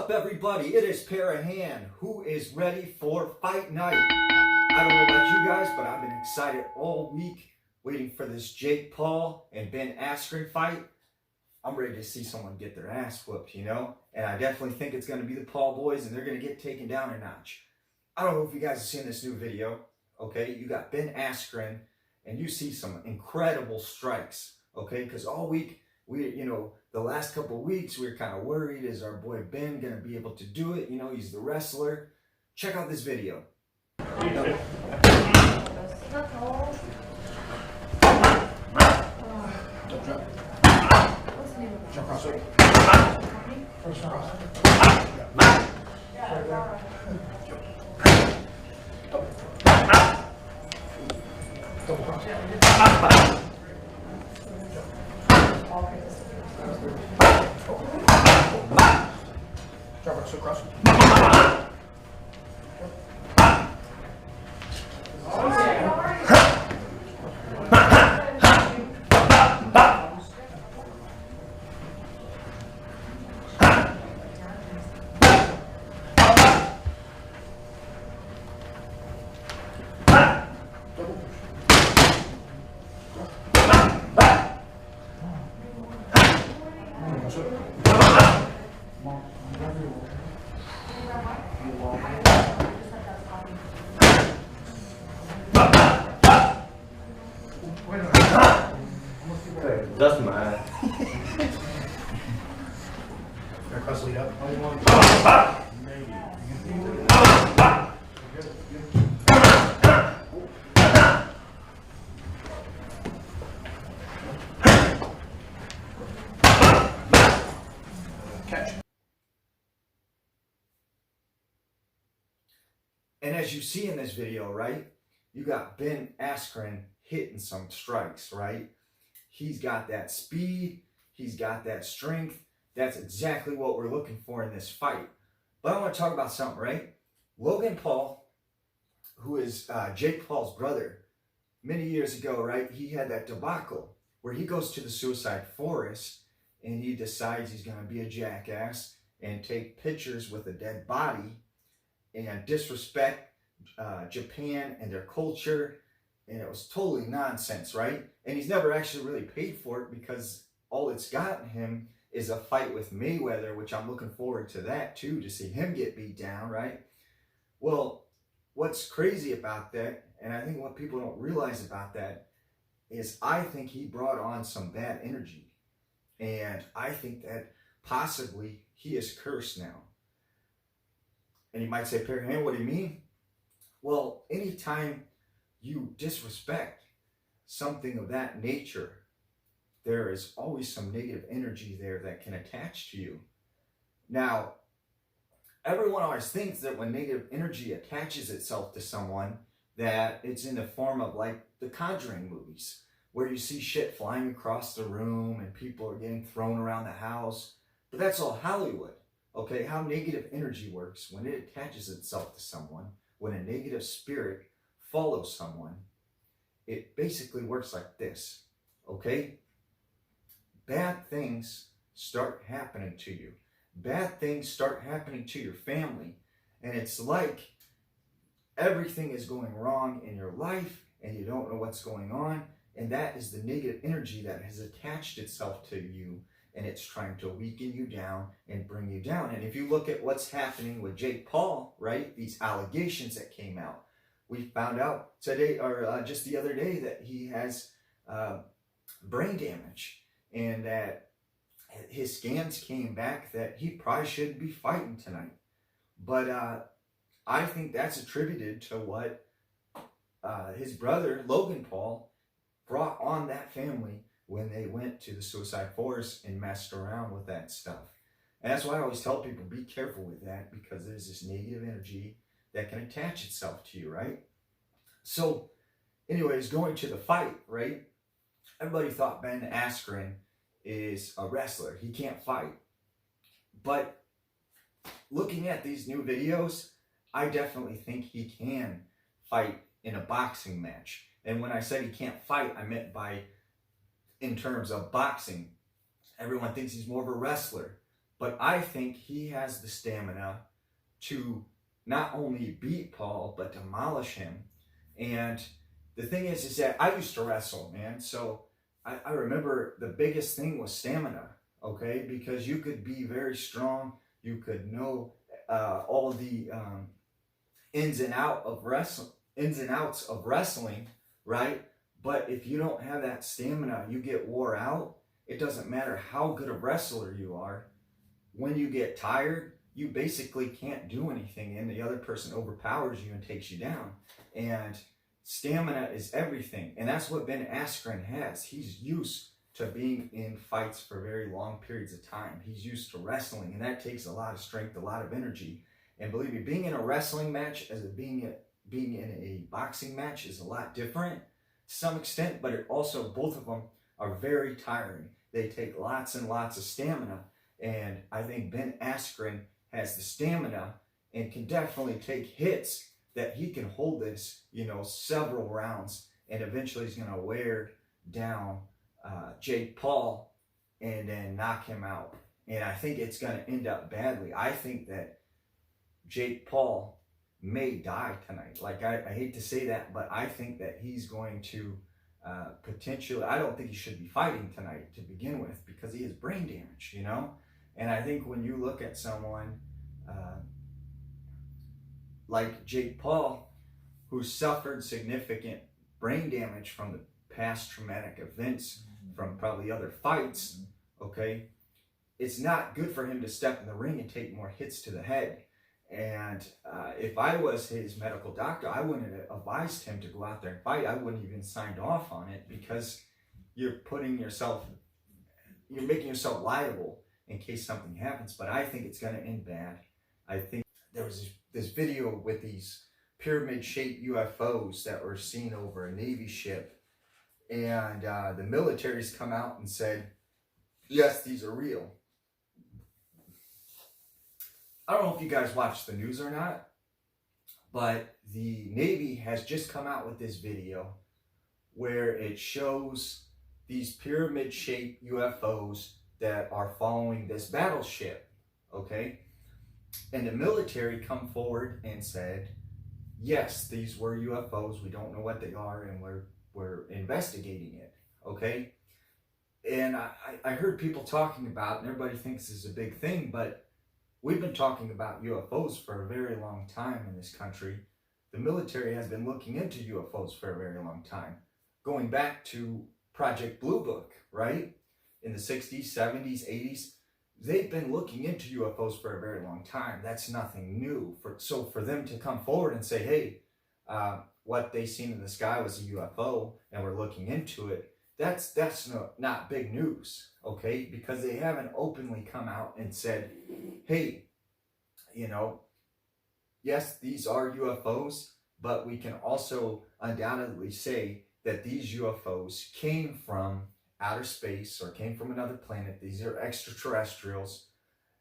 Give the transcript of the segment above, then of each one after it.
up, everybody? It is Parahan, who is ready for fight night. I don't know about you guys, but I've been excited all week waiting for this Jake Paul and Ben Askren fight. I'm ready to see someone get their ass whooped, you know? And I definitely think it's going to be the Paul boys, and they're going to get taken down a notch. I don't know if you guys have seen this new video, okay? You got Ben Askren, and you see some incredible strikes, okay? Because all week, the last couple of weeks, we were kind of worried, is our boy Ben going to be able to do it? You know, he's the wrestler. Check out this video. That's mine. And as you see in this video, right, you got Ben Askren hitting some strikes, right? He's got that speed, he's got that strength. That's exactly what we're looking for in this fight. But I want to talk about something, right? Logan Paul, who is Jake Paul's brother, many years ago, right, he had that debacle where he goes to the suicide forest and he decides he's going to be a jackass and take pictures with a dead body and disrespect Japan and their culture. And it was totally nonsense, right? And he's never actually really paid for it because all it's gotten him is a fight with Mayweather, which I'm looking forward to that too, to see him get beat down, right? Well, what's crazy about that, and I think what people don't realize about that, is I think he brought on some bad energy. And I think that possibly he is cursed now. And you might say, Perry, what do you mean? Well, anytime you disrespect something of that nature, there is always some negative energy there that can attach to you. Now, everyone always thinks that when negative energy attaches itself to someone, that it's in the form of like the Conjuring movies, where you see shit flying across the room and people are getting thrown around the house. But that's all Hollywood, okay? How negative energy works when it attaches itself to someone, when a negative spirit follows someone, it basically works like this, okay? Bad things start happening to you. Bad things start happening to your family. And it's like everything is going wrong in your life and you don't know what's going on. And that is the negative energy that has attached itself to you, and it's trying to weaken you down and bring you down. And if you look at what's happening with Jake Paul, right, these allegations that came out, we found out today, or just the other day, that he has brain damage, and that his scans came back that he probably shouldn't be fighting tonight. But I think that's attributed to what his brother, Logan Paul, brought on that family when they went to the suicide forest and messed around with that stuff. And that's why I always tell people, be careful with that, because there's this negative energy that can attach itself to you, right? So, anyways, going to the fight, right? Everybody thought Ben Askren is a wrestler. He can't fight. But looking at these new videos, I definitely think he can fight in a boxing match. And when I said he can't fight, I meant by in terms of boxing. Everyone thinks he's more of a wrestler. But I think he has the stamina to not only beat Paul, but demolish him. And the thing is that I used to wrestle, man. So I remember the biggest thing was stamina, okay? Because you could be very strong. You could know all the ins and outs of wrestling, right? But if you don't have that stamina, you get wore out. It doesn't matter how good a wrestler you are. When you get tired, you basically can't do anything, and the other person overpowers you and takes you down. And stamina is everything, and that's what Ben Askren has. He's used to being in fights for very long periods of time. He's used to wrestling, and that takes a lot of strength, a lot of energy. And believe me, being in a wrestling match as being in a boxing match is a lot different to some extent, but it also, both of them are very tiring. They take lots and lots of stamina, and I think Ben Askren has the stamina and can definitely take hits that he can hold this, several rounds, and eventually he's going to wear down Jake Paul and then knock him out. And I think it's going to end up badly. I think that Jake Paul may die tonight. Like, I hate to say that, but I think that he's going to potentially, I don't think he should be fighting tonight to begin with, because he has brain damage, And I think when you look at someone like Jake Paul, who suffered significant brain damage from the past traumatic events, from probably other fights, okay, it's not good for him to step in the ring and take more hits to the head. And if I was his medical doctor, I wouldn't have advised him to go out there and fight. I wouldn't even signed off on it, because you're making yourself liable in case something happens. But I think it's going to end bad. I think there was this video with these pyramid-shaped UFOs that were seen over a Navy ship, and the military's come out and said, yes, these are real. I don't know if you guys watch the news or not, but the Navy has just come out with this video where it shows these pyramid-shaped UFOs that are following this battleship, okay? And the military come forward and said, yes, these were UFOs. We don't know what they are, and we're investigating it, okay? And I heard people talking about, and everybody thinks this is a big thing, but we've been talking about UFOs for a very long time in this country. The military has been looking into UFOs for a very long time, going back to Project Blue Book, right? In the 60s, 70s, 80s, they've been looking into UFOs for a very long time. That's nothing new. So for them to come forward and say, hey, what they seen in the sky was a UFO, and we're looking into it, that's not big news, okay? Because they haven't openly come out and said, hey, yes, these are UFOs, but we can also undoubtedly say that these UFOs came from outer space or came from another planet. These are extraterrestrials.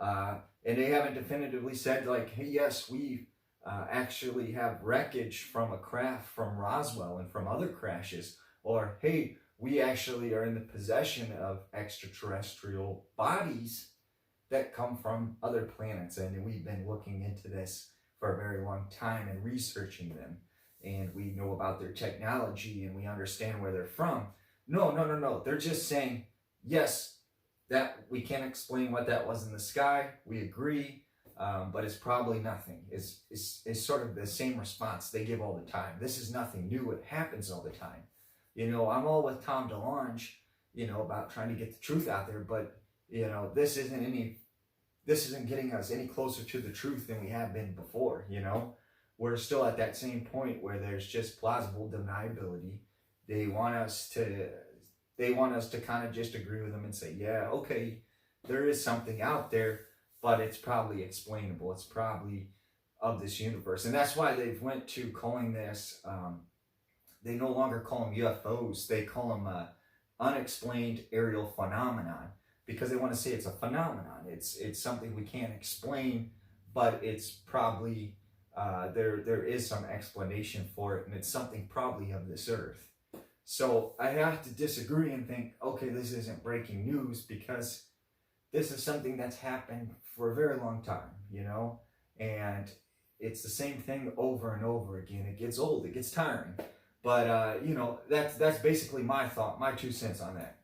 And they haven't definitively said, like, hey, yes, we actually have wreckage from a craft from Roswell and from other crashes. Or, hey, we actually are in the possession of extraterrestrial bodies that come from other planets. And we've been looking into this for a very long time and researching them. And we know about their technology and we understand where they're from. No. They're just saying, yes, that we can't explain what that was in the sky. We agree, but it's probably nothing. It's sort of the same response they give all the time. This is nothing new. It happens all the time. I'm all with Tom DeLonge, about trying to get the truth out there, but, this isn't getting us any closer to the truth than we have been before, We're still at that same point where there's just plausible deniability. They want us to kind of just agree with them and say, yeah, okay, there is something out there, but it's probably explainable. It's probably of this universe. And that's why they've went to calling this, they no longer call them UFOs. They call them unexplained aerial phenomenon, because they want to say it's a phenomenon. It's something we can't explain, but it's probably, there is some explanation for it, and it's something probably of this earth. So I have to disagree and think, okay, this isn't breaking news, because this is something that's happened for a very long time, you know, and it's the same thing over and over again. It gets old, it gets tiring. But you know, that's basically my thought, my 2 cents on that.